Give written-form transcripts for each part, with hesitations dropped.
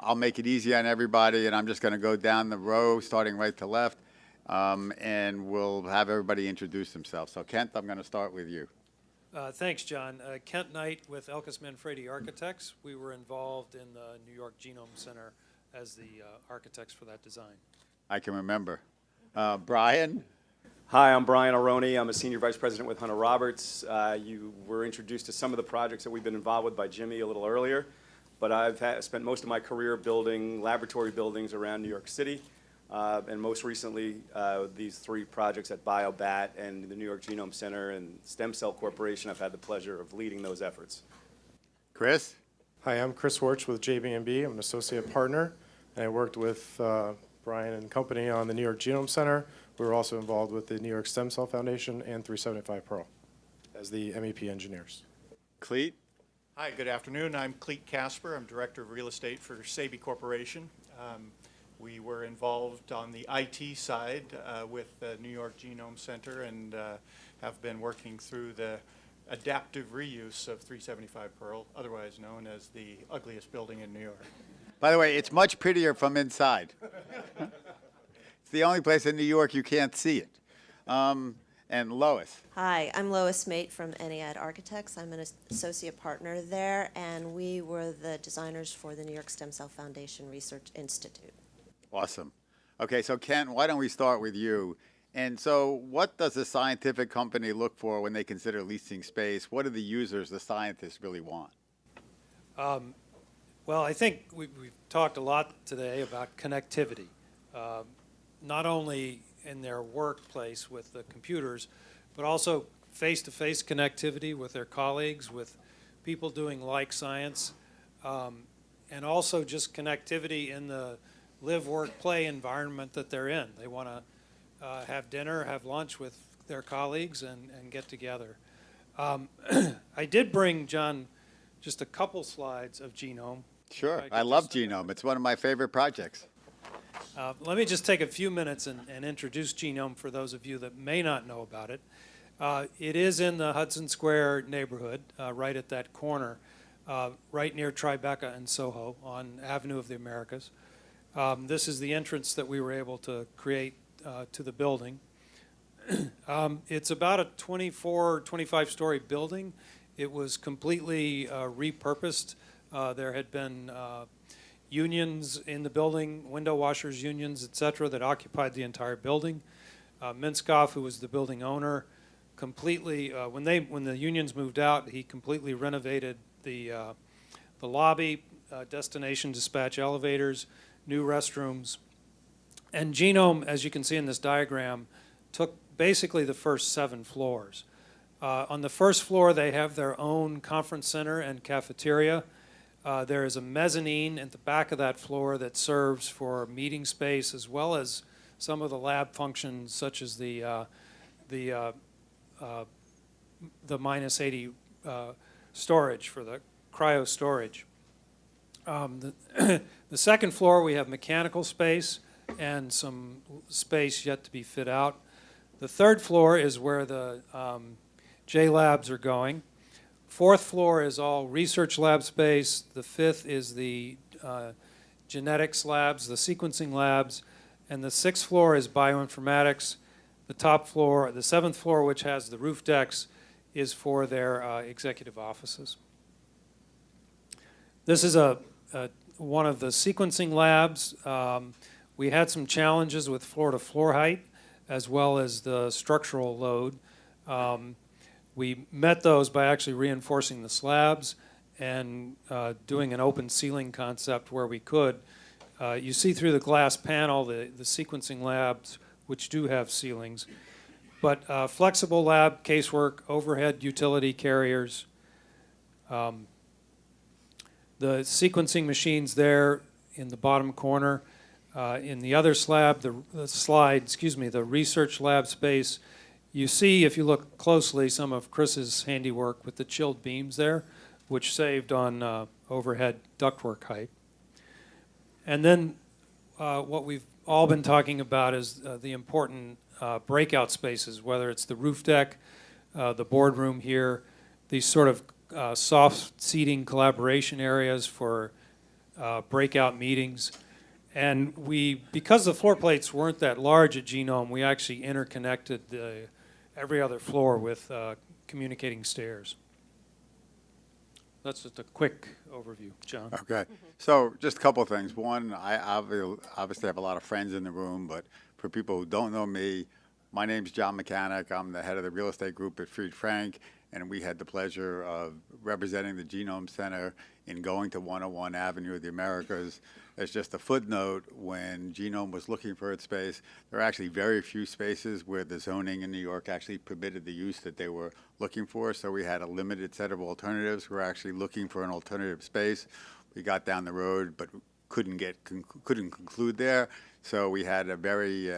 I'll make it easy on everybody, and I'm just going to go down the row, starting right to left, and we'll have everybody introduce themselves. So, Kent, I'm going to start with you. Thanks, John. Kent Knight with Elkus Manfredi Architects. We were involved in the New York Genome Center as the architects for that design. I can remember. Brian? Hi, I'm Brian Aronne. I'm a Senior Vice President with Hunter Roberts. You were introduced to some of the projects that we've been involved with by Jimmy a little earlier, but I've spent most of my career building laboratory buildings around New York City, and most recently these 3 projects at BioBat and the New York Genome Center and Stem Cell Corporation. I've had the pleasure of leading those efforts. Chris? Hi, I'm Chris Horch with JB&B. I'm an associate partner, and I worked with Brian and company on the New York Genome Center. We were also involved with the New York Stem Cell Foundation and 375 Pearl as the MEP engineers. Clete? Hi, good afternoon. I'm Clete Casper. I'm Director of Real Estate for Sabey Corporation. We were involved on the IT side with the New York Genome Center and have been working through the adaptive reuse of 375 Pearl, otherwise known as the ugliest building in New York. By the way, it's much prettier from inside. It's the only place in New York you can't see it. And Lois. Hi, I'm Lois Mate from Ennead Architects. I'm an associate partner there, and we were the designers for the New York Stem Cell Foundation Research Institute. Awesome. Okay, so Kent, why don't we start with you? And so what does a scientific company look for when they consider leasing space? What do the users, the scientists, really want? Well, I think we've talked a lot today about connectivity, not only in their workplace with the computers, but also face-to-face connectivity with their colleagues, with people doing like science, and also just connectivity in the live, work, play environment that they're in. They want to have dinner, have lunch with their colleagues, and get together. I did bring, John, just a couple slides of Genome. Sure, I love Genome. It's one of my favorite projects. Let me just take a few minutes and introduce Genome for those of you that may not know about it. It is in the Hudson Square neighborhood, right at that corner, right near Tribeca and Soho on Avenue of the Americas. This is the entrance that we were able to create to the building. It's about a 25-story building. It was completely repurposed. There had been unions in the building, window washers unions, et cetera, that occupied the entire building. Minskoff, who was the building owner, completely, when the unions moved out, he completely renovated the lobby, destination dispatch elevators, new restrooms. And Genome, as you can see in this diagram, took basically the first 7 floors. On the first floor, they have their own conference center and cafeteria. There is a mezzanine at the back of that floor that serves for meeting space as well as some of the lab functions such as the minus 80 storage for the cryo storage. The second floor we have mechanical space and some space yet to be fit out. The third floor is where the J labs are going. 4th floor is all research lab space. The 5th is the genetics labs, the sequencing labs, and the 6th floor is bioinformatics. The top floor, the 7th floor, which has the roof decks, is for their executive offices. This is one of the sequencing labs. We had some challenges with floor-to-floor height as well as the structural load. We met those by actually reinforcing the slabs and doing an open ceiling concept where we could. You see through the glass panel the sequencing labs, which do have ceilings. But flexible lab casework, overhead utility carriers. The sequencing machines there in the bottom corner. In the other slab, the research lab space. You see, if you look closely, some of Chris's handiwork with the chilled beams there, which saved on overhead ductwork height. And then what we've all been talking about is the important breakout spaces, whether it's the roof deck, the boardroom here, these sort of soft seating collaboration areas for breakout meetings. And because the floor plates weren't that large at Genome, we actually interconnected every other floor with communicating stairs. That's just a quick overview, John. Okay, so just a couple of things. One, I obviously have a lot of friends in the room, but for people who don't know me, my name's John Mechanic. I'm the head of the real estate group at Fried Frank, and we had the pleasure of representing the Genome Center in going to 101 Avenue of the Americas. As just a footnote, when Genome was looking for its space, there are actually very few spaces where the zoning in New York actually permitted the use that they were looking for, so we had a limited set of alternatives. We were actually looking for an alternative space. We got down the road, but couldn't conclude there, so we had a very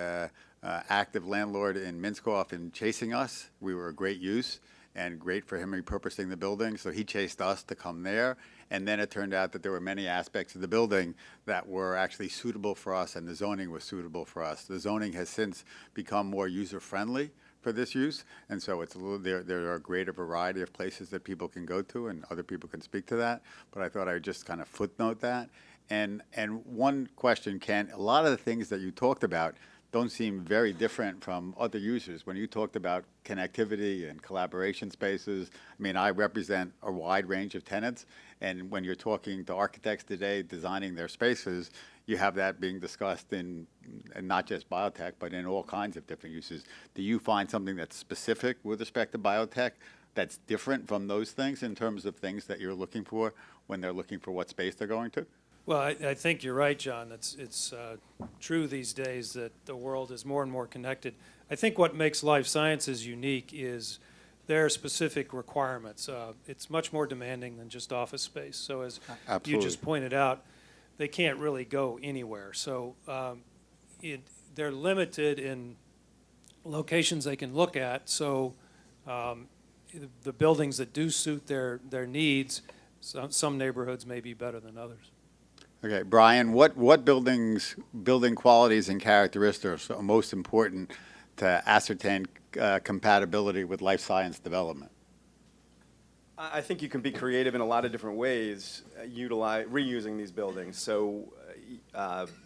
active landlord in Minskoff in chasing us. We were a great use and great for him repurposing the building, so he chased us to come there. And then it turned out that there were many aspects of the building that were actually suitable for us, and the zoning was suitable for us. The zoning has since become more user-friendly for this use, and so it's there are a greater variety of places that people can go to, and other people can speak to that. But I thought I'd just kind of footnote that. And one question, Ken, a lot of the things that you talked about don't seem very different from other users. When you talked about connectivity and collaboration spaces, I mean, I represent a wide range of tenants, and when you're talking to architects today designing their spaces, you have that being discussed in not just biotech, but in all kinds of different uses. Do you find something that's specific with respect to biotech that's different from those things in terms of things that you're looking for when they're looking for what space they're going to? Well, I think you're right, John. It's true these days that the world is more and more connected. I think what makes life sciences unique is their specific requirements. It's much more demanding than just office space. So as you just pointed out, they can't really go anywhere. So they're limited in locations they can look at. So the buildings that do suit their needs, some neighborhoods may be better than others. Okay, Brian, what building qualities and characteristics are most important to ascertain compatibility with life science development? I think you can be creative in a lot of different ways, reusing these buildings. So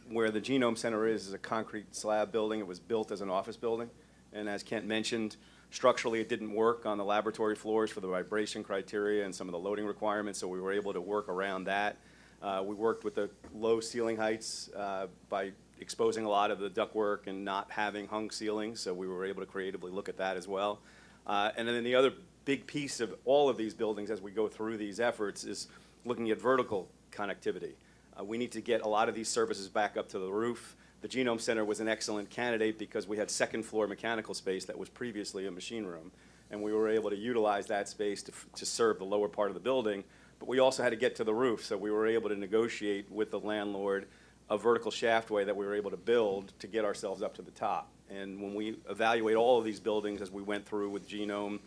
where the Genome Center is a concrete slab building. It was built as an office building. And as Kent mentioned, structurally it didn't work on the laboratory floors for the vibration criteria and some of the loading requirements, so we were able to work around that. We worked with the low ceiling heights by exposing a lot of the ductwork and not having hung ceilings, so we were able to creatively look at that as well. And then the other big piece of all of these buildings as we go through these efforts is looking at vertical connectivity. We need to get a lot of these services back up to the roof. The Genome Center was an excellent candidate because we had second floor mechanical space that was previously a machine room, and we were able to utilize that space to serve the lower part of the building. But we also had to get to the roof, so we were able to negotiate with the landlord a vertical shaftway that we were able to build to get ourselves up to the top. And when we evaluate all of these buildings as we went through with Genome,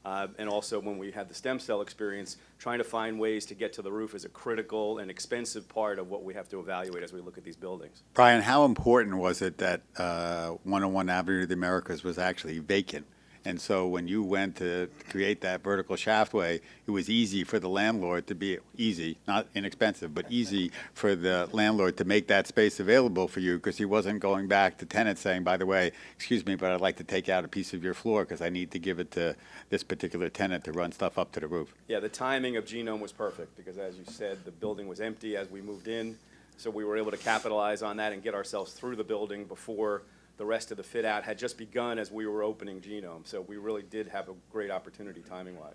and also when we had the stem cell experience, trying to find ways to get to the roof is a critical and expensive part of what we have to evaluate as we look at these buildings. Brian, how important was it that 101 Avenue of the Americas was actually vacant? And so when you went to create that vertical shaftway, it was easy for the landlord to be easy, not inexpensive, but easy for the landlord to make that space available for you because he wasn't going back to tenants saying, by the way, excuse me, but I'd like to take out a piece of your floor because I need to give it to this particular tenant to run stuff up to the roof. Yeah, the timing of Genome was perfect because, as you said, the building was empty as we moved in. So we were able to capitalize on that and get ourselves through the building before the rest of the fit out had just begun as we were opening Genome. So we really did have a great opportunity timing-wise.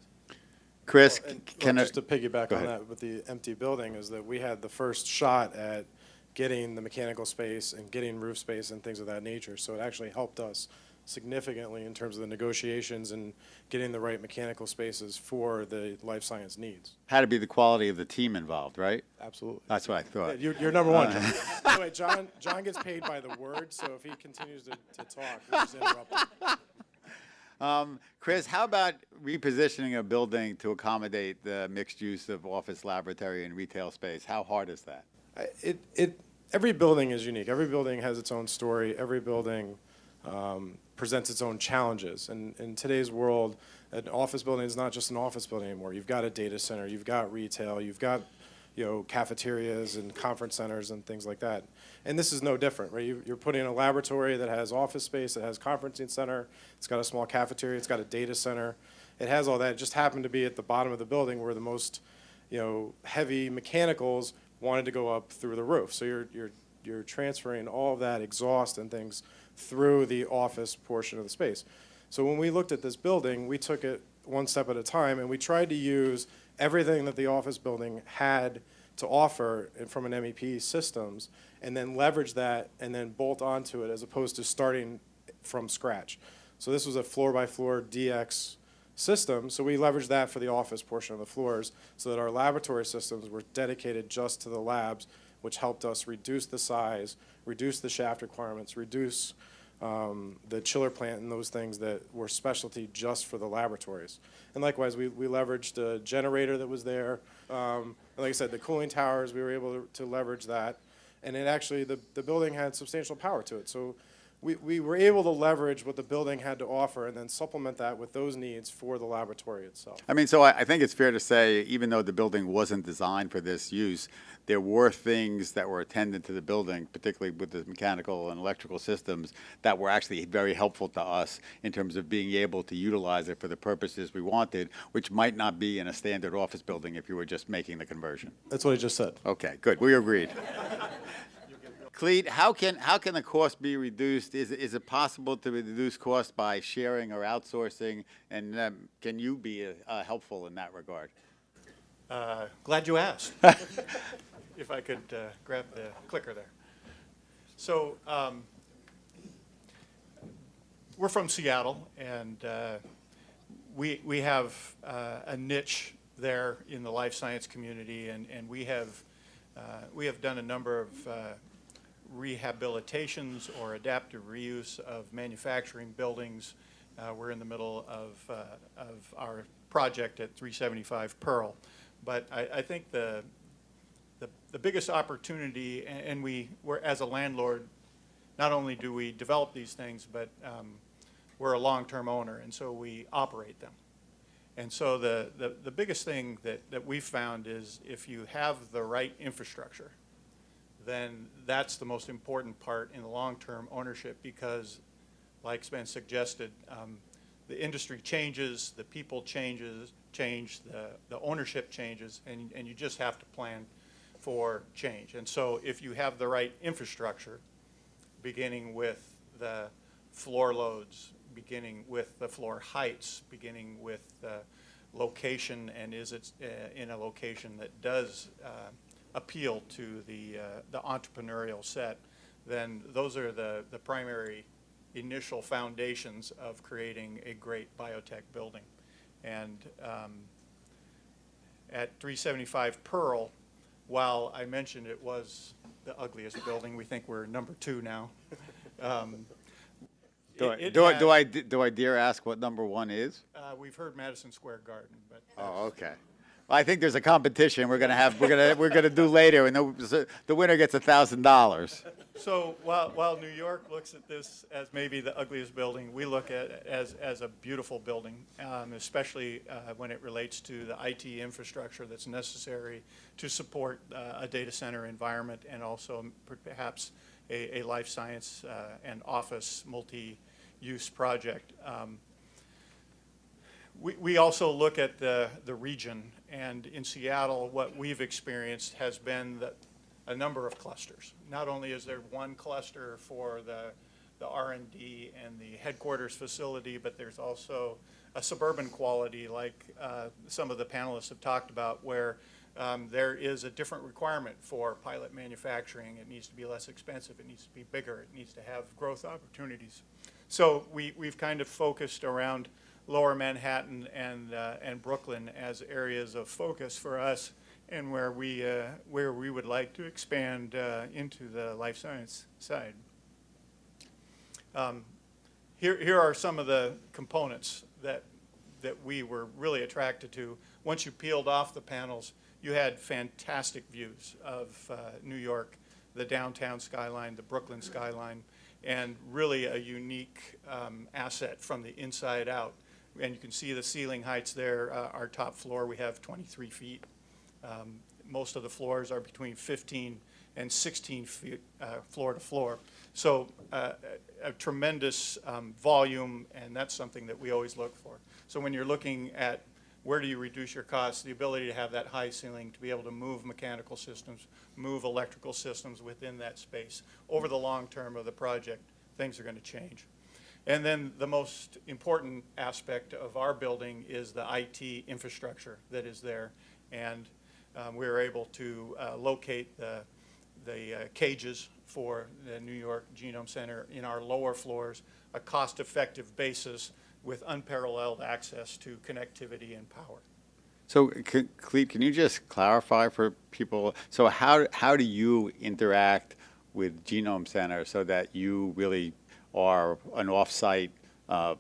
Chris, Just to piggyback on that with the empty building is that we had the first shot at getting the mechanical space and getting roof space and things of that nature. So it actually helped us significantly in terms of the negotiations and getting the right mechanical spaces for the life science needs. had to be the quality of the team involved, right? Absolutely. That's what I thought. You're number one, John. Anyway, John gets paid by the word, so if he continues to talk, we'll just interrupt him. Chris, how about repositioning a building to accommodate the mixed use of office, laboratory, and retail space? How hard is that? Every building is unique. Every building has its own story. Every building presents its own challenges. And in today's world, an office building is not just an office building anymore. You've got a data center, you've got retail, you've got cafeterias and conference centers and things like that. And this is no different, right? You're putting in a laboratory that has office space, that has conferencing center, it's got a small cafeteria, it's got a data center. It has all that. It just happened to be at the bottom of the building where the most, heavy mechanicals wanted to go up through the roof. So you're transferring all of that exhaust and things through the office portion of the space. So when we looked at this building, we took it one step at a time, and we tried to use everything that the office building had to offer from an MEP systems, and then leverage that and then bolt onto it as opposed to starting from scratch. So this was a floor-by-floor DX system, so we leveraged that for the office portion of the floors so that our laboratory systems were dedicated just to the labs, which helped us reduce the size, reduce the shaft requirements, reduce the chiller plant and those things that were specialty just for the laboratories. And likewise, we leveraged a generator that was there. And like I said, the cooling towers, we were able to leverage that. And it actually, the building had substantial power to it. So we were able to leverage what the building had to offer and then supplement that with those needs for the laboratory itself. I mean, so I think it's fair to say, even though the building wasn't designed for this use, there were things that were attendant to the building, particularly with the mechanical and electrical systems, that were actually very helpful to us in terms of being able to utilize it for the purposes we wanted, which might not be in a standard office building if you were just making the conversion. That's what I just said. Okay, good. We agreed. Clete, how can the cost be reduced? Is it possible to reduce cost by sharing or outsourcing? And can you be helpful in that regard? Glad you asked. If I could grab the clicker there. So we're from Seattle, and we have a niche there in the life science community, and we have done a number of rehabilitations or adaptive reuse of manufacturing buildings. We're in the middle of our project at 375 Pearl. But I think the biggest opportunity, and we're, as a landlord, not only do we develop these things, but we're a long-term owner, and so we operate them. And so the biggest thing that we've found is if you have the right infrastructure, then that's the most important part in the long-term ownership, because, like Sven suggested, the industry changes, the people change, the ownership changes, and you just have to plan for change. And so if you have the right infrastructure, beginning with the floor loads, beginning with the floor heights, beginning with the location, and is it in a location that does appeal to the entrepreneurial set, then those are the primary initial foundations of creating a great biotech building. And at 375 Pearl, while I mentioned it was the ugliest building, we think we're number 2 now. Do I dare ask what number 1 is? We've heard Madison Square Garden, but Oh, okay. Well, I think there's a competition we're gonna do later, and the winner gets $1,000. so while New York looks at this as maybe the ugliest building, we look at it as a beautiful building, especially when it relates to the IT infrastructure that's necessary to support a data center environment, and also perhaps a life science and office multi-use project. We also look at the region, and in Seattle, what we've experienced has been a number of clusters. Not only is there one cluster for the R&D and the headquarters facility, but there's also a suburban quality, like some of the panelists have talked about, where there is a different requirement for pilot manufacturing. It needs to be less expensive, it needs to be bigger, it needs to have growth opportunities. So we've kind of focused around Lower Manhattan and Brooklyn as areas of focus for us, and where we would like to expand into the life science side. Here are some of the components that we were really attracted to. Once you peeled off the panels, you had fantastic views of New York, the downtown skyline, the Brooklyn skyline, and really a unique asset from the inside out. And you can see the ceiling heights there. Our top floor, we have 23 feet. most of the floors are between 15 and 16 feet floor to floor. So a tremendous volume, and that's something that we always look for. So when you're looking at where do you reduce your costs, the ability to have that high ceiling, to be able to move mechanical systems, move electrical systems within that space. Over the long term of the project, things are going to change. And then the most important aspect of our building is the IT infrastructure that is there. And we were able to locate the cages for the New York Genome Center in our lower floors, a cost-effective basis with unparalleled access to connectivity and power. So, Clete, can you just clarify for people? So, how do you interact with Genome Center so that you really are an off-site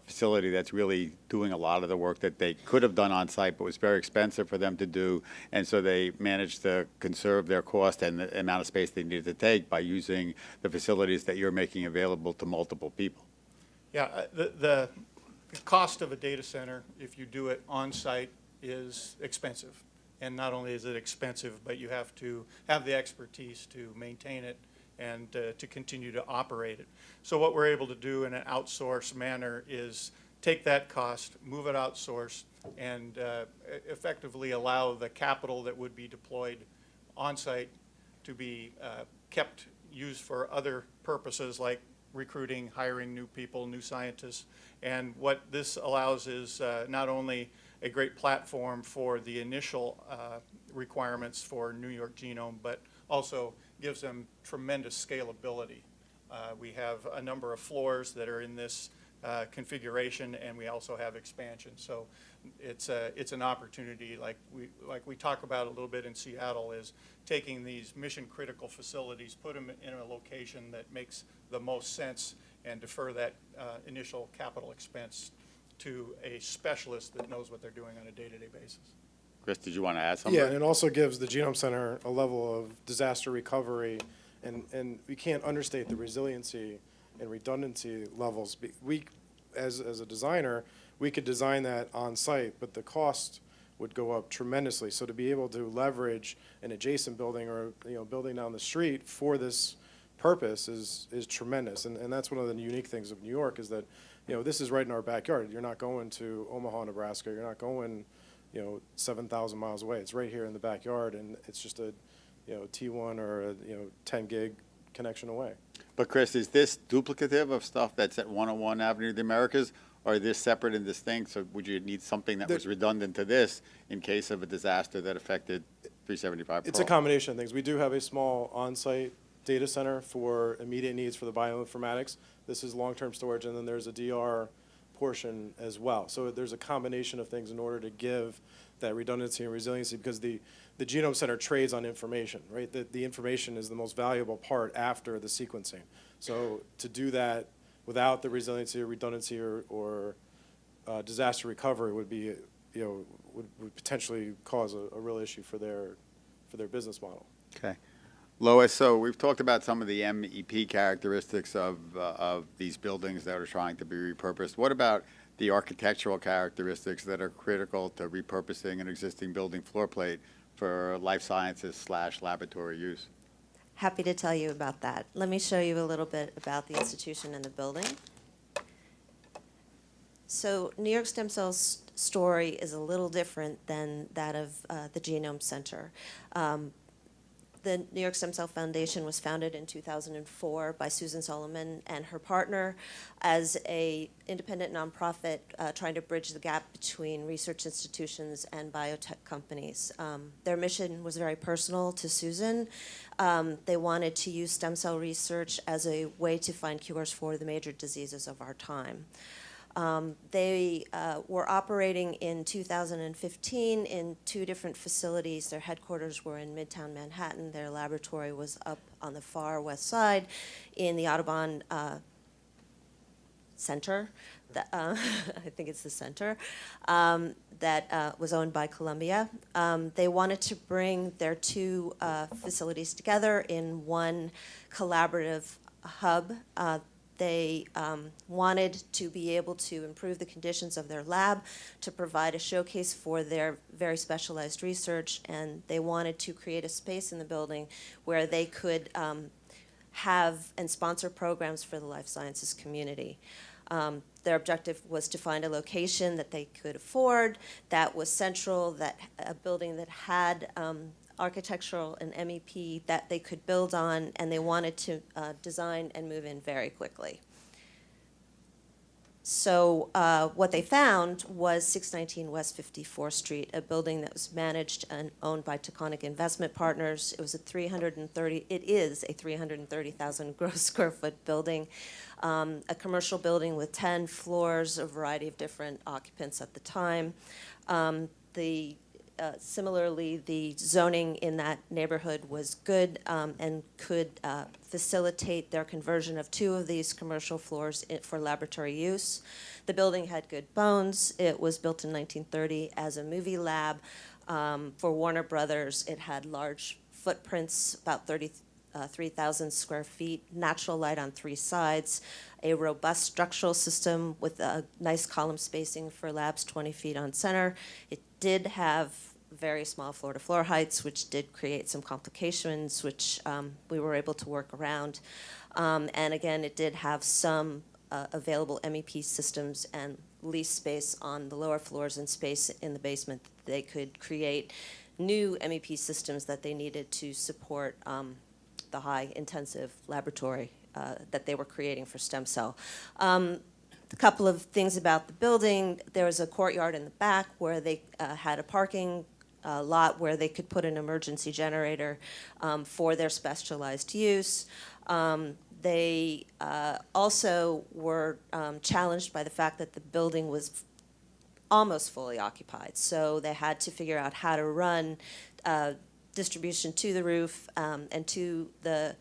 facility that's really doing a lot of the work that they could have done on site, but was very expensive for them to do, and so they managed to conserve their cost and the amount of space they needed to take by using the facilities that you're making available to multiple people? Yeah, the cost of a data center, if you do it on-site, is expensive. And not only is it expensive, but you have to have the expertise to maintain it and to continue to operate it. So what we're able to do in an outsourced manner is take that cost, move it outsourced, and effectively allow the capital that would be deployed on-site to be kept used for other purposes like recruiting, hiring new people, new scientists. And what this allows is not only a great platform for the initial requirements for New York Genome, but also gives them tremendous scalability. We have a number of floors that are in this configuration, and we also have expansion. So it's an opportunity, like we talk about a little bit in Seattle, is taking these mission critical facilities, put them in a location that makes the most sense, and defer that initial capital expense to a specialist that knows what they're doing on a day-to-day basis. Chris, did you want to add something? Yeah, and it also gives the Genome Center a level of disaster recovery, and we can't understate the resiliency and redundancy levels. We, as a designer, we could design that on site, but the cost would go up tremendously. So to be able to leverage an adjacent building or building down the street for this purpose is tremendous, and that's one of the unique things of New York is that this is right in our backyard. You're not going to Omaha, Nebraska. You're not going 7,000 miles away. It's right here in the backyard, and it's just a T1 or a 10 gig connection away. But Chris, is this duplicative of stuff that's at 101 Avenue of the Americas, or is this separate and distinct? So would you need something that was redundant to this in case of a disaster that affected 375 It's Pearl? a combination of things. We do have a small on-site data center for immediate needs for the bioinformatics. This is long-term storage, and then there's a DR portion as well. So there's a combination of things in order to give that redundancy and resiliency, because the Genome Center trades on information, right? The information is the most valuable part after the sequencing. So to do that without the resiliency or redundancy or disaster recovery would be, would potentially cause a real issue for their business model. Okay. Lois, so we've talked about some of the MEP characteristics of these buildings that are trying to be repurposed. What about the architectural characteristics that are critical to repurposing an existing building floor plate for life sciences / laboratory use? Happy to tell you about that. Let me show you a little bit about the institution and the building. So New York Stem Cell's story is a little different than that of the Genome Center. The New York Stem Cell Foundation was founded in 2004 by Susan Solomon and her partner as an independent nonprofit trying to bridge the gap between research institutions and biotech companies. Their mission was very personal to Susan. They wanted to use stem cell research as a way to find cures for the major diseases of our time. They were operating in 2015 in 2 different facilities. Their headquarters were in Midtown Manhattan. Their laboratory was up on the far west side in the Audubon Center. I think it's the center, that was owned by Columbia. They wanted to bring their 2 facilities together in one collaborative hub. they wanted to be able to improve the conditions of their lab, to provide a showcase for their very specialized research, and they wanted to create a space in the building where they could have and sponsor programs for the life sciences community. Their objective was to find a location that they could afford, that was central, that a building that had architectural and MEP that they could build on, and they wanted to design and move in very quickly. So what they found was 619 West 54th Street, a building that was managed and owned by Taconic Investment Partners. It is a 330,000 gross square foot building, a commercial building with 10 floors, a variety of different occupants at the time. Similarly, the zoning in that neighborhood was good and could facilitate their conversion of 2 of these commercial floors for laboratory use. The building had good bones. It was built in 1930 as a movie lab for Warner Brothers. It had large footprints, about 33,000 square feet, natural light on 3 sides, a robust structural system with a nice column spacing for labs 20 feet on center. It did have very small floor-to-floor heights, which did create some complications, which we were able to work around. And again, it did have some available MEP systems and lease space on the lower floors and space in the basement. They could create new MEP systems that they needed to support the high-intensive laboratory that they were creating for stem cell. A couple of things about the building. There was a courtyard in the back where they had a parking lot where they could put an emergency generator for their specialized use. They also were challenged by the fact that the building was almost fully occupied. So they had to figure out how to run distribution to the roof and to the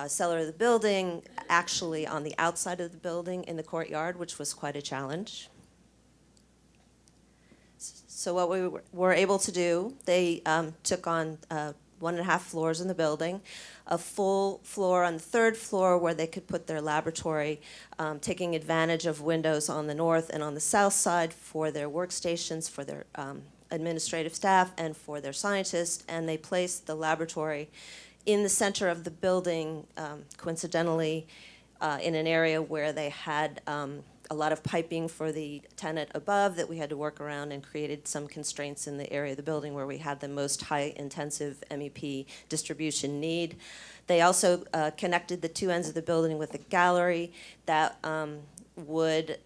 cellar of the building, actually on the outside of the building in the courtyard, which was quite a challenge. So what we were able to do, they took on 1.5 floors in the building, a full floor on the 3rd floor where they could put their laboratory, taking advantage of windows on the north and on the south side for their workstations, for their administrative staff, and for their scientists. And they placed the laboratory in the center of the building, coincidentally, in an area where they had a lot of piping for the tenant above that we had to work around, and created some constraints in the area of the building where we had the most high-intensive MEP distribution need. They also connected the 2 ends of the building with a gallery that would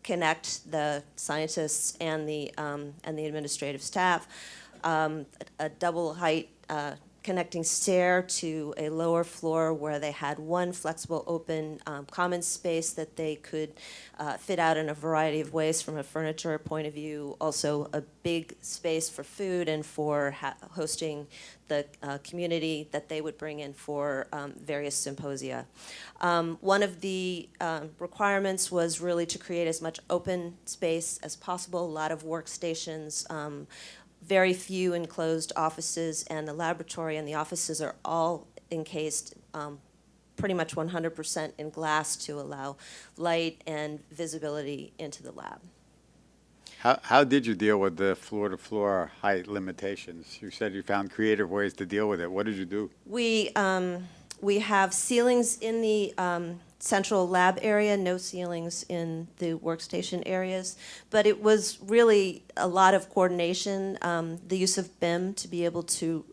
connect the scientists and the administrative staff. A double height connecting stair to a lower floor where they had one flexible open common space that they could fit out in a variety of ways from a furniture point of view. Also a big space for food and for hosting the community that they would bring in for various symposia. One of the requirements was really to create as much open space as possible, a lot of workstations, very few enclosed offices, and the laboratory and the offices are all encased pretty much 100% in glass to allow light and visibility into the lab. How did you deal with the floor-to-floor height limitations? You said you found creative ways to deal with it. What did you do? We have ceilings in the central lab area, no ceilings in the workstation areas, but it was really a lot of coordination, the use of BIM to be able to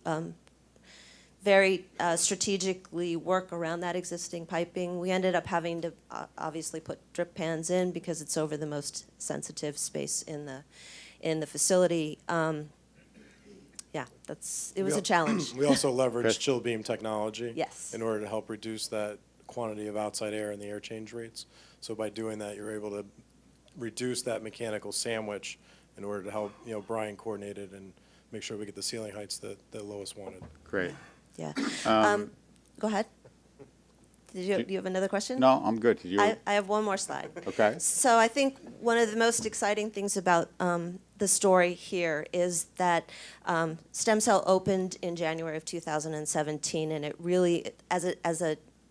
very strategically work around that existing piping. We ended up having to obviously put drip pans in because it's over the most sensitive space in the facility. Yeah, it was a challenge. We also leveraged chill beam technology Yes. in order to help reduce that quantity of outside air and the air change rates. So by doing that, you're able to reduce that mechanical sandwich in order to help, Brian coordinated and make sure we get the ceiling heights that Lois wanted. Great. Yeah. Go ahead. Do you have another question? No, I'm good. Did you? I have one more slide. Okay. So I think one of the most exciting things about the story here is that Stem Cell opened in January of 2017, and it really, as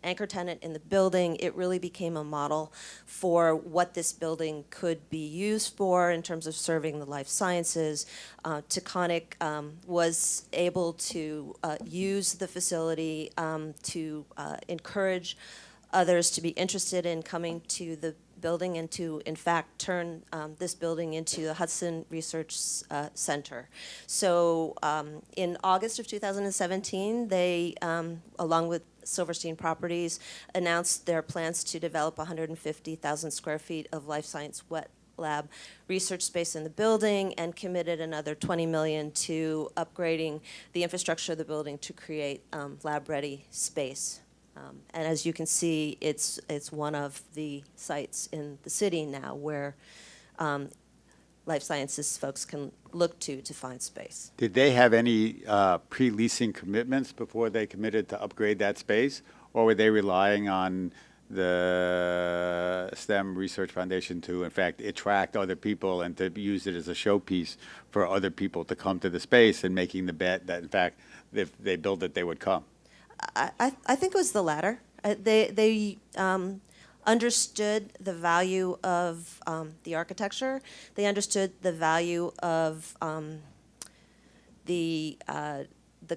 anchor tenant in the building. It really became a model for what this building could be used for in terms of serving the life sciences. Taconic was able to use the facility to encourage others to be interested in coming to the building and to, in fact, turn this building into the Hudson Research Center. So in August of 2017, they, along with Silverstein Properties, announced their plans to develop 150,000 square feet of life science wet lab research space in the building and committed another $20 million to upgrading the infrastructure of the building to create lab-ready space. And as you can see, it's one of the sites in the city now where life sciences folks can look to find space. Did they have any pre-leasing commitments before they committed to upgrade that space? Or were they relying on the STEM Research Foundation to, in fact, attract other people and to use it as a showpiece for other people to come to the space and making the bet that, in fact, if they build it, they would come? I think it was the latter. They understood the value of the architecture. They understood the value of the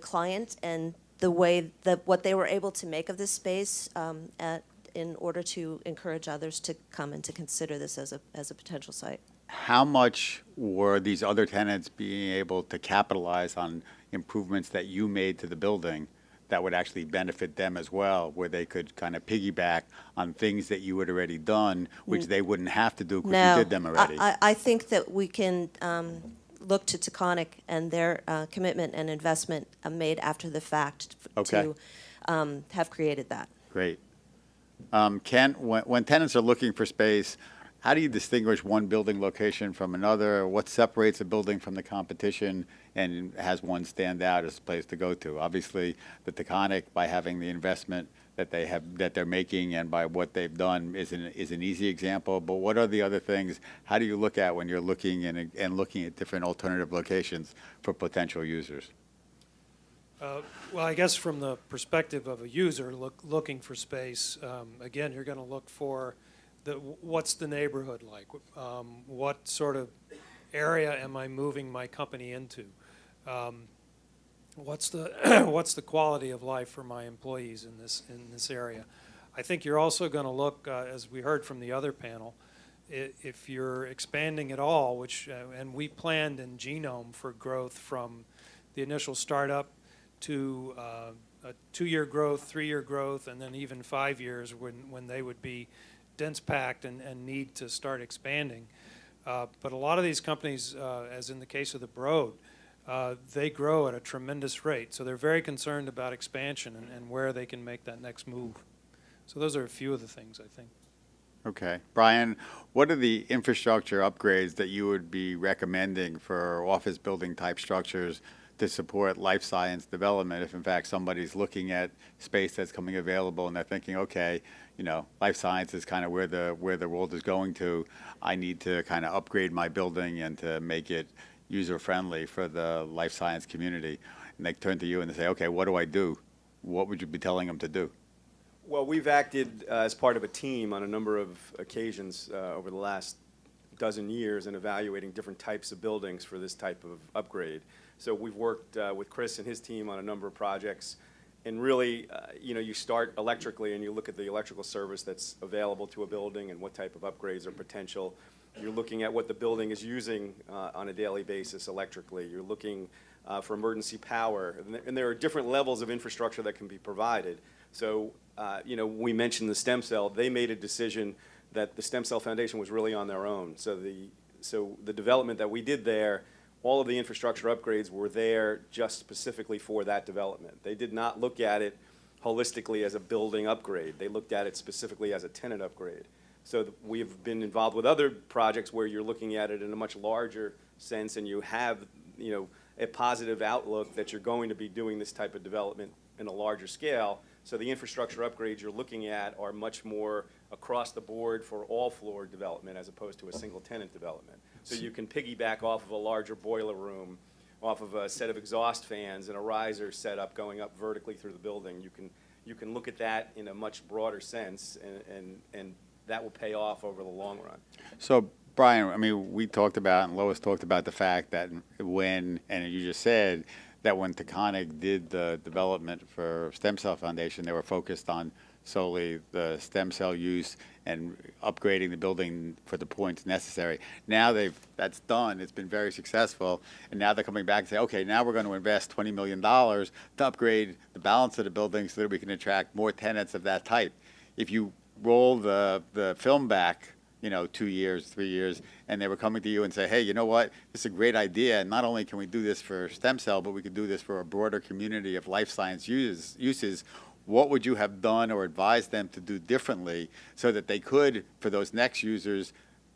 client and the way that what they were able to make of this space in order to encourage others to come and to consider this as a potential site. How much were these other tenants being able to capitalize on improvements that you made to the building that would actually benefit them as well, where they could kind of piggyback on things that you had already done, which they wouldn't have to do because you did them already? I think that we can look to Taconic and their commitment and investment made after the fact to have created that. Great. Ken, when tenants are looking for space, how do you distinguish one building location from another? What separates a building from the competition and has one stand out as a place to go to? Obviously, the Taconic, by having the investment that they're making and by what they've done is an easy example. But what are the other things? How do you look at when you're looking and looking at different alternative locations for potential users? Well, I guess from the perspective of a user looking for space, again, you're going to look for what's the neighborhood like? What sort of area am I moving my company into? What's the quality of life for my employees in this area? I think you're also going to look, as we heard from the other panel, if you're expanding at all, which and we planned in Genome for growth from the initial startup to a 2-year growth, 3-year growth, and then even 5 years when they would be dense packed and need to start expanding. But a lot of these companies, as in the case of the Broad, they grow at a tremendous rate. So they're very concerned about expansion and where they can make that next move. So those are a few of the things, I think. Okay. Brian, what are the infrastructure upgrades that you would be recommending for office building type structures to support life science development if, in fact, somebody's looking at space that's coming available and they're thinking, okay, life science is kind of where the world is going to. I need to kind of upgrade my building and to make it user-friendly for the life science community. And they turn to you and they say, okay, what do I do? What would you be telling them to do? Well, we've acted as part of a team on a number of occasions over the last dozen years in evaluating different types of buildings for this type of upgrade. So we've worked with Chris and his team on a number of projects. And really, you start electrically and you look at the electrical service that's available to a building and what type of upgrades are potential. You're looking at what the building is using on a daily basis electrically. You're looking for emergency power. And there are different levels of infrastructure that can be provided. So, we mentioned the stem cell. They made a decision that the Stem Cell Foundation was really on their own. So the development that we did there, all of the infrastructure upgrades were there just specifically for that development. They did not look at it holistically as a building upgrade. They looked at it specifically as a tenant upgrade. So we've been involved with other projects where you're looking at it in a much larger sense and you have, a positive outlook that you're going to be doing this type of development in a larger scale. So the infrastructure upgrades you're looking at are much more across the board for all floor development as opposed to a single tenant development. So you can piggyback off of a larger boiler room, off of a set of exhaust fans and a riser set up going up vertically through the building. you can look at that in a much broader sense, and that will pay off over the long run. So, Brian, I mean, we talked about, and Lois talked about the fact that when, and you just said, that when Taconic did the development for Stem Cell Foundation, they were focused on solely the stem cell use and upgrading the building for the points necessary. Now that's done, it's been very successful, and now they're coming back and say, okay, now we're going to invest $20 million to upgrade the balance of the building so that we can attract more tenants of that type. If you roll the film back, 2 years, 3 years, and they were coming to you and say, hey, you know what, this is a great idea, and not only can we do this for stem cell, but we could do this for a broader community of life science uses, what would you have done or advised them to do differently so that they could, for those next users,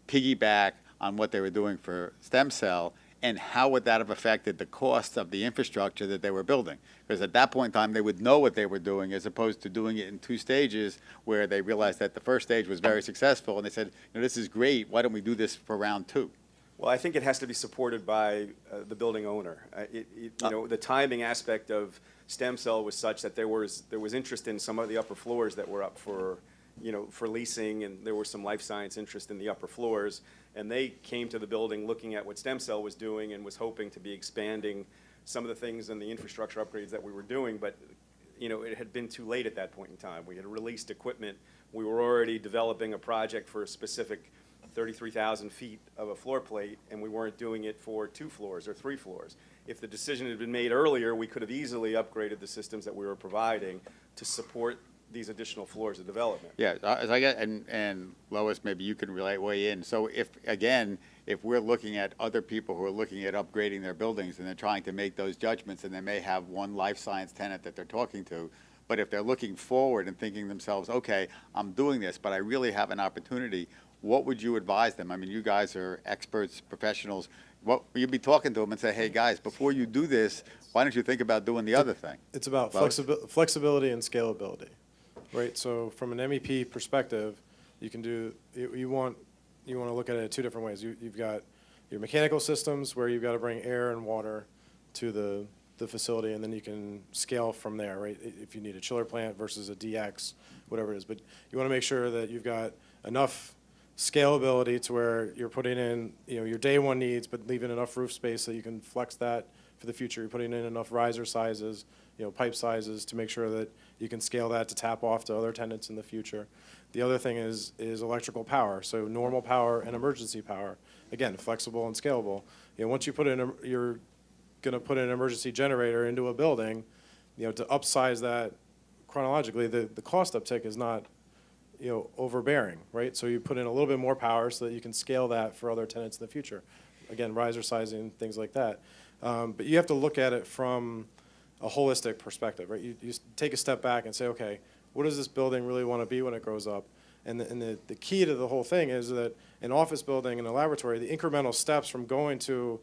piggyback on what they were doing for stem cell, and how would that have affected the cost of the infrastructure that they were building? Because at that point in time, they would know what they were doing, as opposed to doing it in 2 stages where they realized that the first stage was very successful, and they said, this is great, why don't we do this for round 2? Well, I think it has to be supported by the building owner. The timing aspect of stem cell was such that there was interest in some of the upper floors that were up for leasing, and there was some life science interest in the upper floors. And they came to the building looking at what stem cell was doing and was hoping to be expanding some of the things and the infrastructure upgrades that we were doing. But, it had been too late at that point in time. We had released equipment. We were already developing a project for a specific 33,000 feet of a floor plate, and we weren't doing it for 2 floors or 3 floors. If the decision had been made earlier, we could have easily upgraded the systems that we were providing to support these additional floors of development. Yeah, as I get, and Lois, maybe you can weigh in. So if we're looking at other people who are looking at upgrading their buildings and they're trying to make those judgments, and they may have one life science tenant that they're talking to, but if they're looking forward and thinking to themselves, okay, I'm doing this, but I really have an opportunity, what would you advise them? I mean, you guys are experts, professionals. What you'd be talking to them and say, hey guys, before you do this, why don't you think about doing the other thing? It's about Lois? flexibility and scalability, right? So from an MEP perspective, you can do, you want to look at it 2 different ways. You've got your mechanical systems where you've got to bring air and water to the facility, and then you can scale from there, right? If you need a chiller plant versus a DX, whatever it is. But you want to make sure that you've got enough scalability to where you're putting in, your day one needs, but leaving enough roof space so you can flex that for the future. You're putting in enough riser sizes, pipe sizes to make sure that you can scale that to tap off to other tenants in the future. The other thing is electrical power, so normal power and emergency power. Again, flexible and scalable. Once you put in, you're going to put an emergency generator into a building, to upsize that chronologically, the cost uptick is not overbearing, right? So you put in a little bit more power so that you can scale that for other tenants in the future. Again, riser sizing, things like that. But you have to look at it from a holistic perspective, right? You take a step back and say, okay, what does this building really want to be when it grows up? And the key to the whole thing is that an office building and a laboratory, the incremental steps from coming to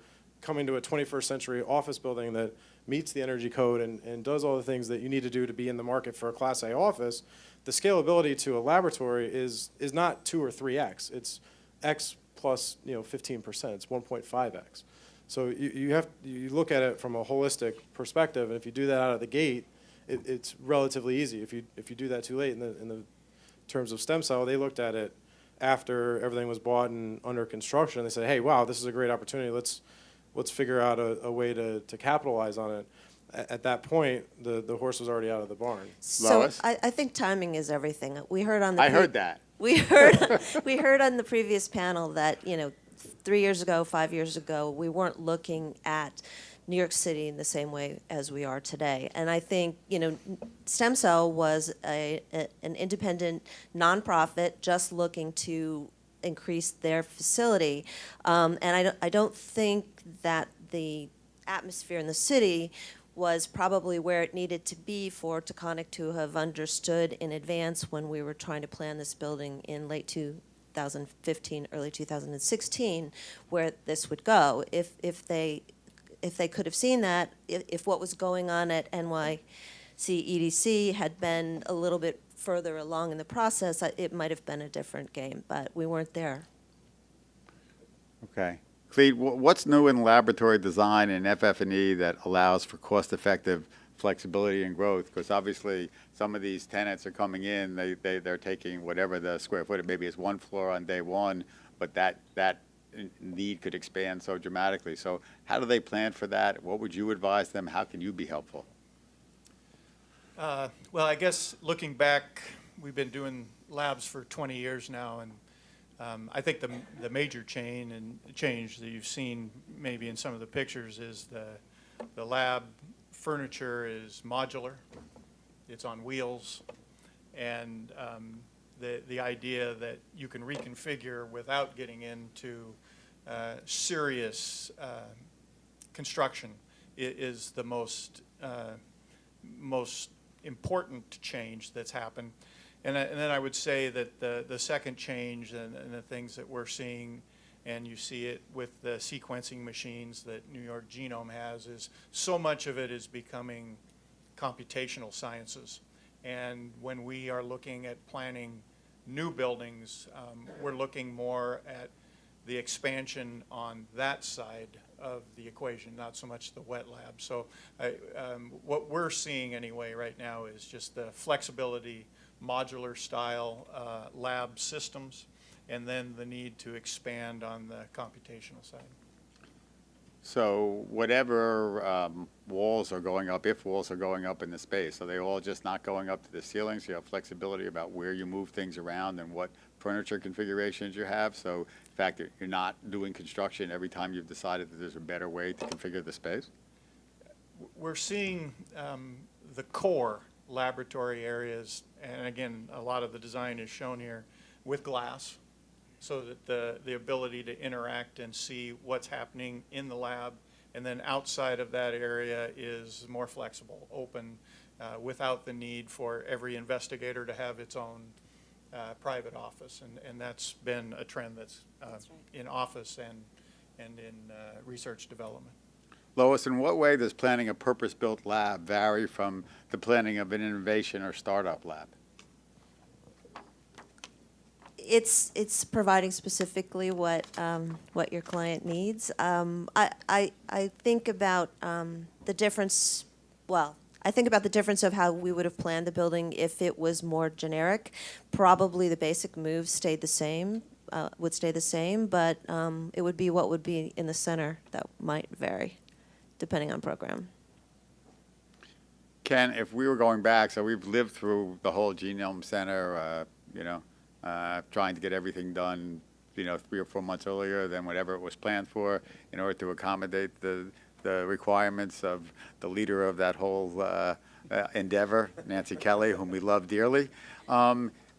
a 21st century office building that meets the energy code and does all the things that you need to do to be in the market for a Class A office, the scalability to a laboratory is not 2 or 3x. It's x plus 15%. It's 1.5x. So you look at it from a holistic perspective, and if you do that out of the gate, it's relatively easy. If you do that too late in the terms of stem cell, they looked at it after everything was bought and under construction. They said, hey, wow, this is a great opportunity. Let's figure out a way to capitalize on it. At that point, the horse was already out of the barn. So Lois? I think timing is everything. We heard on the I heard that. We heard on the previous panel that 3 years ago, 5 years ago, we weren't looking at New York City in the same way as we are today. And I think Stem Cell was an independent nonprofit just looking to increase their facility, and I don't think that the atmosphere in the city was probably where it needed to be for Taconic to have understood in advance when we were trying to plan this building in late 2015, early 2016, where this would go. If they could have seen that, if what was going on at NYC EDC had been a little bit further along in the process, it might have been a different game, but we weren't there. Okay. Clete, what's new in laboratory design and FF&E that allows for cost-effective flexibility and growth? Because obviously, some of these tenants are coming in, they're taking whatever the square footage, maybe it's one floor on day one, but that need could expand so dramatically. So how do they plan for that? What would you advise them? How can you be helpful? Well, I guess looking back, we've been doing labs for 20 years now, and I think the major change that you've seen maybe in some of the pictures is the lab furniture is modular, it's on wheels, and the idea that you can reconfigure without getting into serious construction is the most important change that's happened. And then I would say that the second change and the things that we're seeing, and you see it with the sequencing machines that New York Genome has, is so much of it is becoming computational sciences. And when we are looking at planning new buildings, we're looking more at the expansion on that side of the equation, not so much the wet lab. So what we're seeing anyway right now is just the flexibility, modular style lab systems, and then the need to expand on the computational side. So whatever walls are going up, if walls are going up in the space, are they all just not going up to the ceiling? So you have flexibility about where you move things around and what furniture configurations you have. So in fact, you're not doing construction every time you've decided that there's a better way to configure the space? We're seeing the core laboratory areas, and again, a lot of the design is shown here with glass, so that the ability to interact and see what's happening in the lab, and then outside of that area is more flexible, open, without the need for every investigator to have its own private office, and that's been a trend that's right. in office and in research development. Lois, in what way does planning a purpose-built lab vary from the planning of an innovation or startup lab? It's providing specifically what your client needs. I think about the difference. Well, I think about the difference of how we would have planned the building if it was more generic. Probably the basic moves stayed the same. Would stay the same, but it would be what would be in the center that might vary, depending on program. Ken, if we were going back, so we've lived through the whole Genome Center, trying to get everything done, 3 or 4 months earlier than whatever it was planned for in order to accommodate the requirements of the leader of that whole endeavor, Nancy Kelly, whom we love dearly.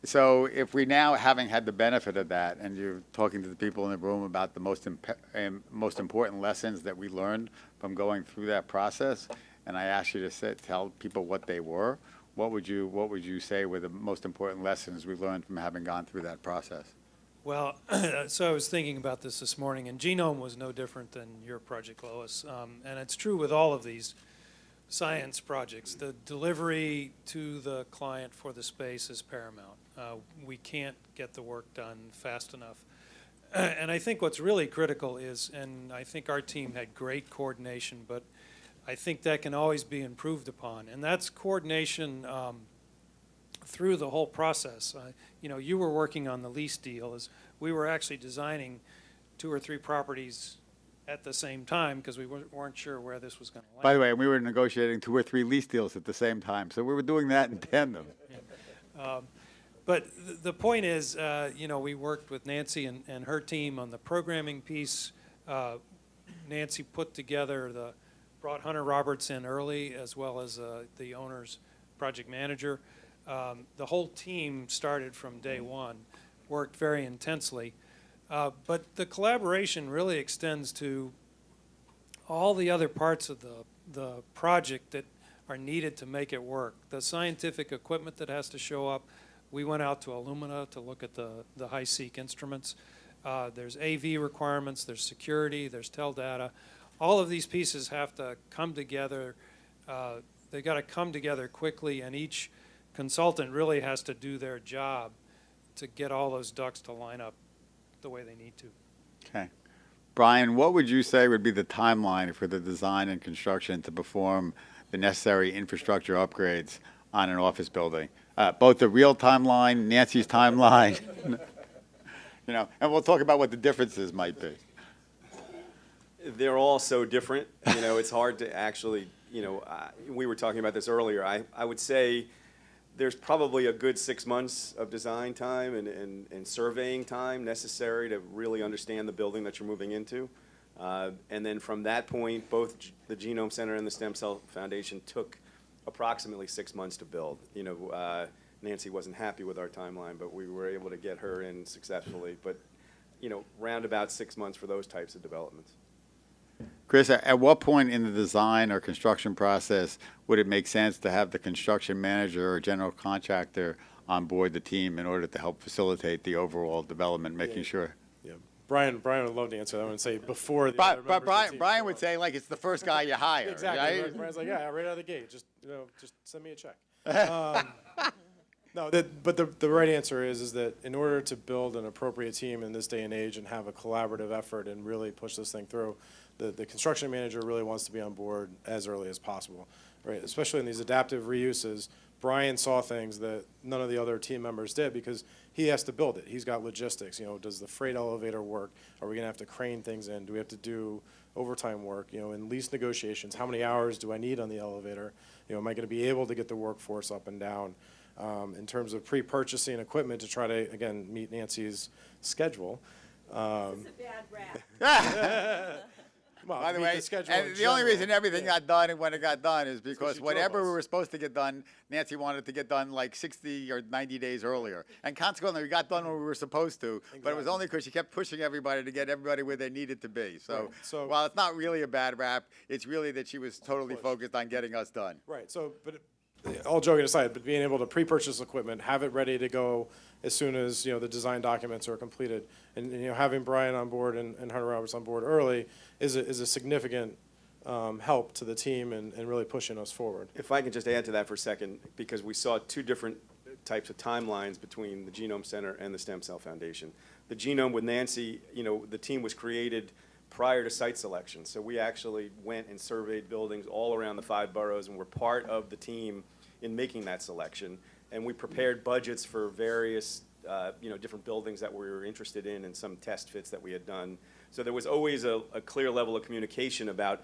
So if we now, having had the benefit of that, and you're talking to the people in the room about the most important lessons that we learned from going through that process, and I asked you to tell people what they were, what would you say were the most important lessons we learned from having gone through that process? Well, so I was thinking about this morning, and Genome was no different than your project, Lois. And it's true with all of these science projects. The delivery to the client for the space is paramount. We can't get the work done fast enough. And I think what's really critical is, and I think our team had great coordination, but I think that can always be improved upon, and that's coordination through the whole process. You were working on the lease deal as we were actually designing 2 or 3 properties at the same time because we weren't sure where this was going to land. By the way, we were negotiating 2 or 3 lease deals at the same time, so we were doing that in tandem. But the point is, we worked with Nancy and her team on the programming piece. Nancy brought Hunter Roberts in early, as well as the owner's project manager. The whole team started from day one, worked very intensely. But the collaboration really extends to all the other parts of the project that are needed to make it work. The scientific equipment that has to show up. We went out to Illumina to look at the high-seq instruments. There's AV requirements, there's security, there's tel data. All of these pieces have to come together. They've got to come together quickly, and each consultant really has to do their job to get all those ducks to line up the way they need to. Okay. Brian, what would you say would be the timeline for the design and construction to perform the necessary infrastructure upgrades on an office building. Both the real timeline, Nancy's timeline, you know, and we'll talk about what the differences might be. They're all so different. You know, it's hard to actually, you know, we were talking about this earlier. I would say there's probably a good 6 months of design time and surveying time necessary to really understand the building that you're moving into. And then from that point, both the Genome Center and the Stem Cell Foundation took approximately 6 months to build. You know, Nancy wasn't happy with our timeline, but we were able to get her in successfully. But, you know, round about 6 months for those types of developments. Chris, at what point in the design or construction process would it make sense to have the construction manager or general contractor on board the team in order to help facilitate the overall development, making sure? Yeah, Brian would love to answer that one and say before the But, other but members of the Brian, team Brian show would up. say like it's the first guy you hire. Exactly. Right? Brian's like, yeah, right out of the gate. Just, you know, just send me a check. No, but the right answer is that in order to build an appropriate team in this day and age and have a collaborative effort and really push this thing through, the construction manager really wants to be on board as early as possible, right? Especially in these adaptive reuses, Brian saw things that none of the other team members did because he has to build it. He's got logistics. You know, does the freight elevator work? Are we going to have to crane things in? Do we have to do overtime work? You know, in lease negotiations, how many hours do I need on the elevator? You know, am I going to be able to get the workforce up and down? In terms of pre-purchasing equipment to try to, again, meet Nancy's schedule. It's a bad rap. Well, By the meet way, schedule and in the only general. reason everything Yeah. got done and when it got done is because she drove whatever we us. were supposed to get done, Nancy wanted to get done like 60 or 90 days earlier. And consequently, we got done when we were supposed to, but it was Exactly. only because she kept pushing everybody to get everybody where they needed to be. So, Right. So- while it's not really a bad rap, it's really that she was totally push. focused on getting us done. Right, so, all joking aside, but being able to pre-purchase equipment, have it ready to go as soon as, you know, the design documents are completed. And you know, having Brian on board and Hunter Roberts on board early is a significant help to the team and really pushing us forward. If I can just add to that for a second, because we saw two different types of timelines between the Genome Center and the Stem Cell Foundation. The Genome with Nancy, you know, the team was created prior to site selection. So we actually went and surveyed buildings all around the 5 boroughs and were part of the team in making that selection. And we prepared budgets for various, you know, different buildings that we were interested in and some test fits that we had done. So there was always a clear level of communication about,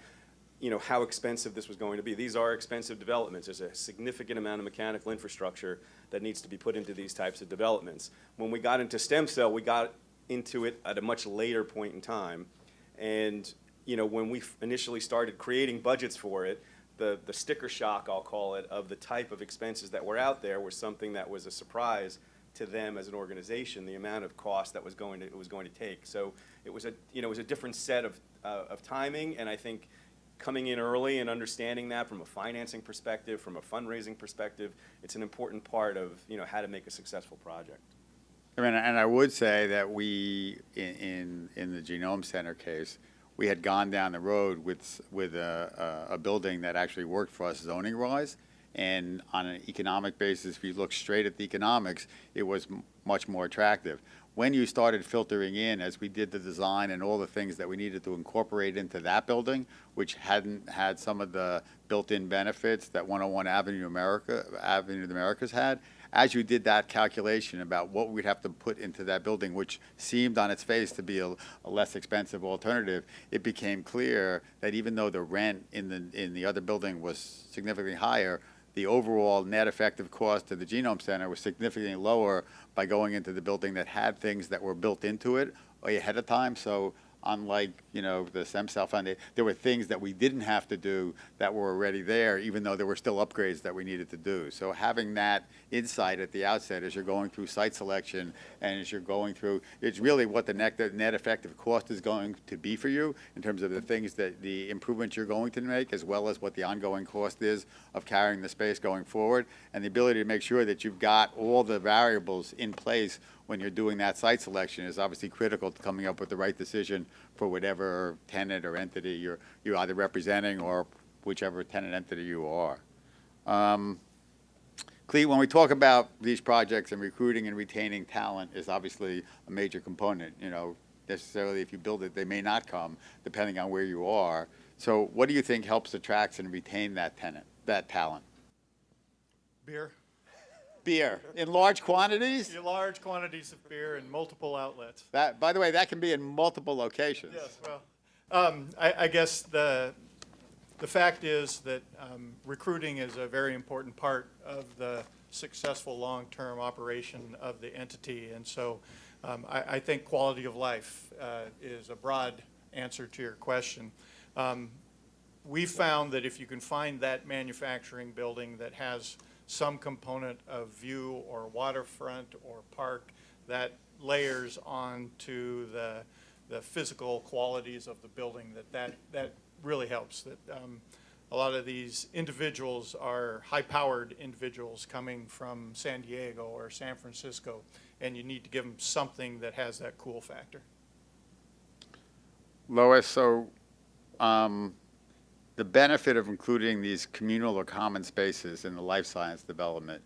you know, how expensive this was going to be. These are expensive developments. There's a significant amount of mechanical infrastructure that needs to be put into these types of developments. When we got into stem cell, we got into it at a much later point in time. And, you know, when we initially started creating budgets for it, the sticker shock, I'll call it, of the type of expenses that were out there was something that was a surprise to them as an organization, the amount of cost that it was going to take. So it was it was a different set of timing, and I think coming in early and understanding that from a financing perspective, from a fundraising perspective, it's an important part of, you know, how to make a successful project. I mean, and I would say that we, in the Genome Center case, we had gone down the road with a building that actually worked for us zoning-wise, and on an economic basis, if you look straight at the economics, it was much more attractive. When you started filtering in, as we did the design and all the things that we needed to incorporate into that building, which hadn't had some of the built-in benefits that 101 Avenue of the Americas had, as you did that calculation about what we'd have to put into that building, which seemed on its face to be a less expensive alternative, it became clear that even though the rent in the other building was significantly higher, the overall net effective cost to the Genome Center was significantly lower by going into the building that had things that were built into it ahead of time. So unlike, you know, the Stem Cell Foundation, there were things that we didn't have to do that were already there, even though there were still upgrades that we needed to do. So having that insight at the outset as you're going through site selection and as you're going through, it's really what the net effective cost is going to be for you in terms of the things that the improvements you're going to make, as well as what the ongoing cost is of carrying the space going forward, and the ability to make sure that you've got all the variables in place when you're doing that site selection is obviously critical to coming up with the right decision for whatever tenant or entity you're either representing or whichever tenant entity you are. Clete, when we talk about these projects and recruiting and retaining talent is obviously a major component. You know, necessarily if you build it, they may not come depending on where you are. So what do you think helps attract and retain that tenant? that talent? Beer, Beer in large quantities? large quantities of beer in multiple outlets. That, by the way, that can be in multiple locations. Yes, well, I guess the fact is that recruiting is a very important part of the successful long-term operation of the entity, and so I think quality of life is a broad answer to your question. We found that if you can find that manufacturing building that has some component of view or waterfront or park, that layers onto the physical qualities of the building, that really helps. That a lot of these individuals are high-powered individuals coming from San Diego or San Francisco, and you need to give them something that has that cool factor. Lois, so the benefit of including these communal or common spaces in the life science development,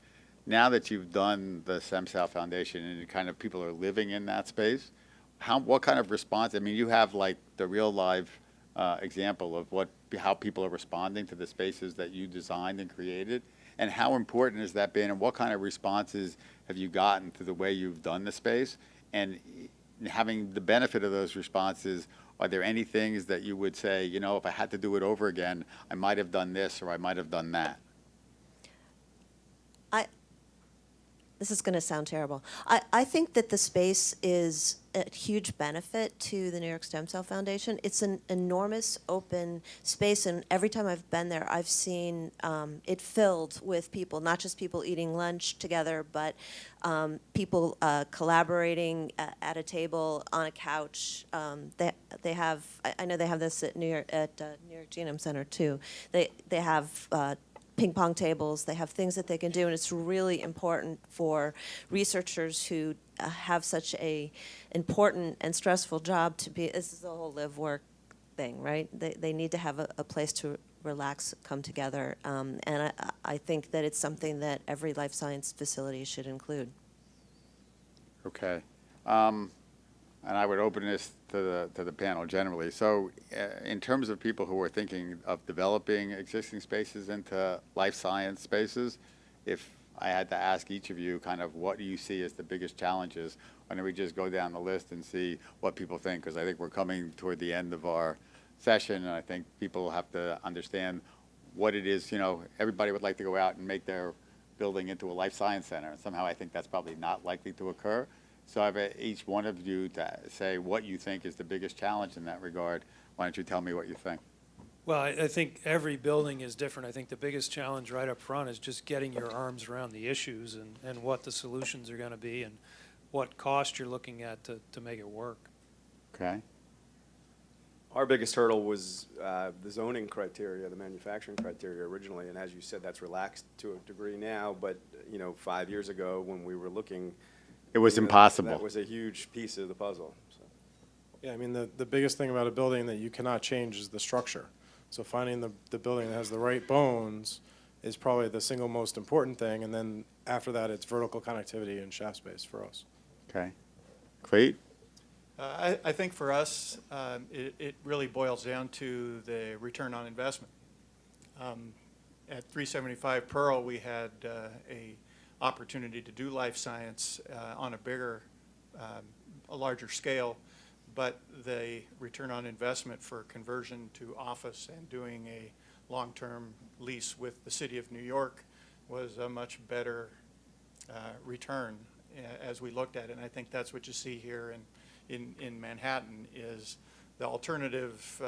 now that you've done the Stem Cell Foundation and kind of people are living in that space, what kind of response? I mean, you have like the real live example of how people are responding to the spaces that you designed and created, and how important has that been, and what kind of responses have you gotten to the way you've done the space? And having the benefit of those responses, are there any things that you would say, you know, if I had to do it over again, I might have done this or I might have done that? This is going to sound terrible. I think that the space is a huge benefit to the New York Stem Cell Foundation. It's an enormous open space, and every time I've been there, I've seen it filled with people, not just people eating lunch together, but people collaborating at a table, on a couch. They have, I know they have this at New York Genome Center too. They have ping pong tables, they have things that they can do, and it's really important for researchers who have such a important and stressful job to be, this is the whole live work thing, right? They need to have a place to relax, come together, and I think that it's something that every life science facility should include. Okay. And I would open this to the panel generally. So in terms of people who are thinking of developing existing spaces into life science spaces, if I had to ask each of you kind of what do you see as the biggest challenges, why don't we just go down the list and see what people think, because I think we're coming toward the end of our session, and I think people have to understand what it is. You know, everybody would like to go out and make their building into a life science center, and somehow I think that's probably not likely to occur. So I've asked each one of you to say what you think is the biggest challenge in that regard. Why don't you tell me what you think? Well, I think every building is different. I think the biggest challenge right up front is just getting your arms around the issues and what the solutions are going to be and what cost you're looking at to make it work. Okay. Our biggest hurdle was the zoning criteria, the manufacturing criteria originally, and as you said, that's relaxed to a degree now, but 5 years ago when we were looking, It was impossible. That was a huge piece of the puzzle. So. Yeah, I mean, the biggest thing about a building that you cannot change is the structure. So finding the building that has the right bones is probably the single most important thing, and then after that, it's vertical connectivity and shaft space for us. Okay. Clete? I think for us, it really boils down to the return on investment. At 375 Pearl, we had a opportunity to do life science on a larger scale, but the return on investment for conversion to office and doing a long-term lease with the City of New York was a much better return as we looked at it. And I think that's what you see here in Manhattan is the alternative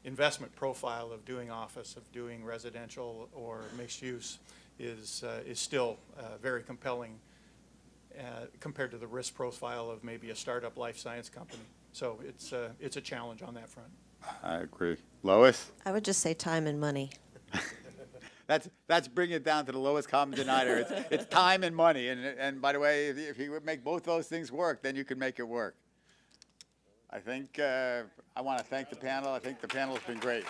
investment profile of doing office, of doing residential or mixed use is still very compelling compared to the risk profile of maybe a startup life science company. So it's a challenge on that front. I agree. Lois? I would just say time and money. That's bringing it down to the lowest common denominator. It's time and money. And by the way, if you would make both those things work, then you can make it work. I think I want to thank the panel. I think the panel has been great.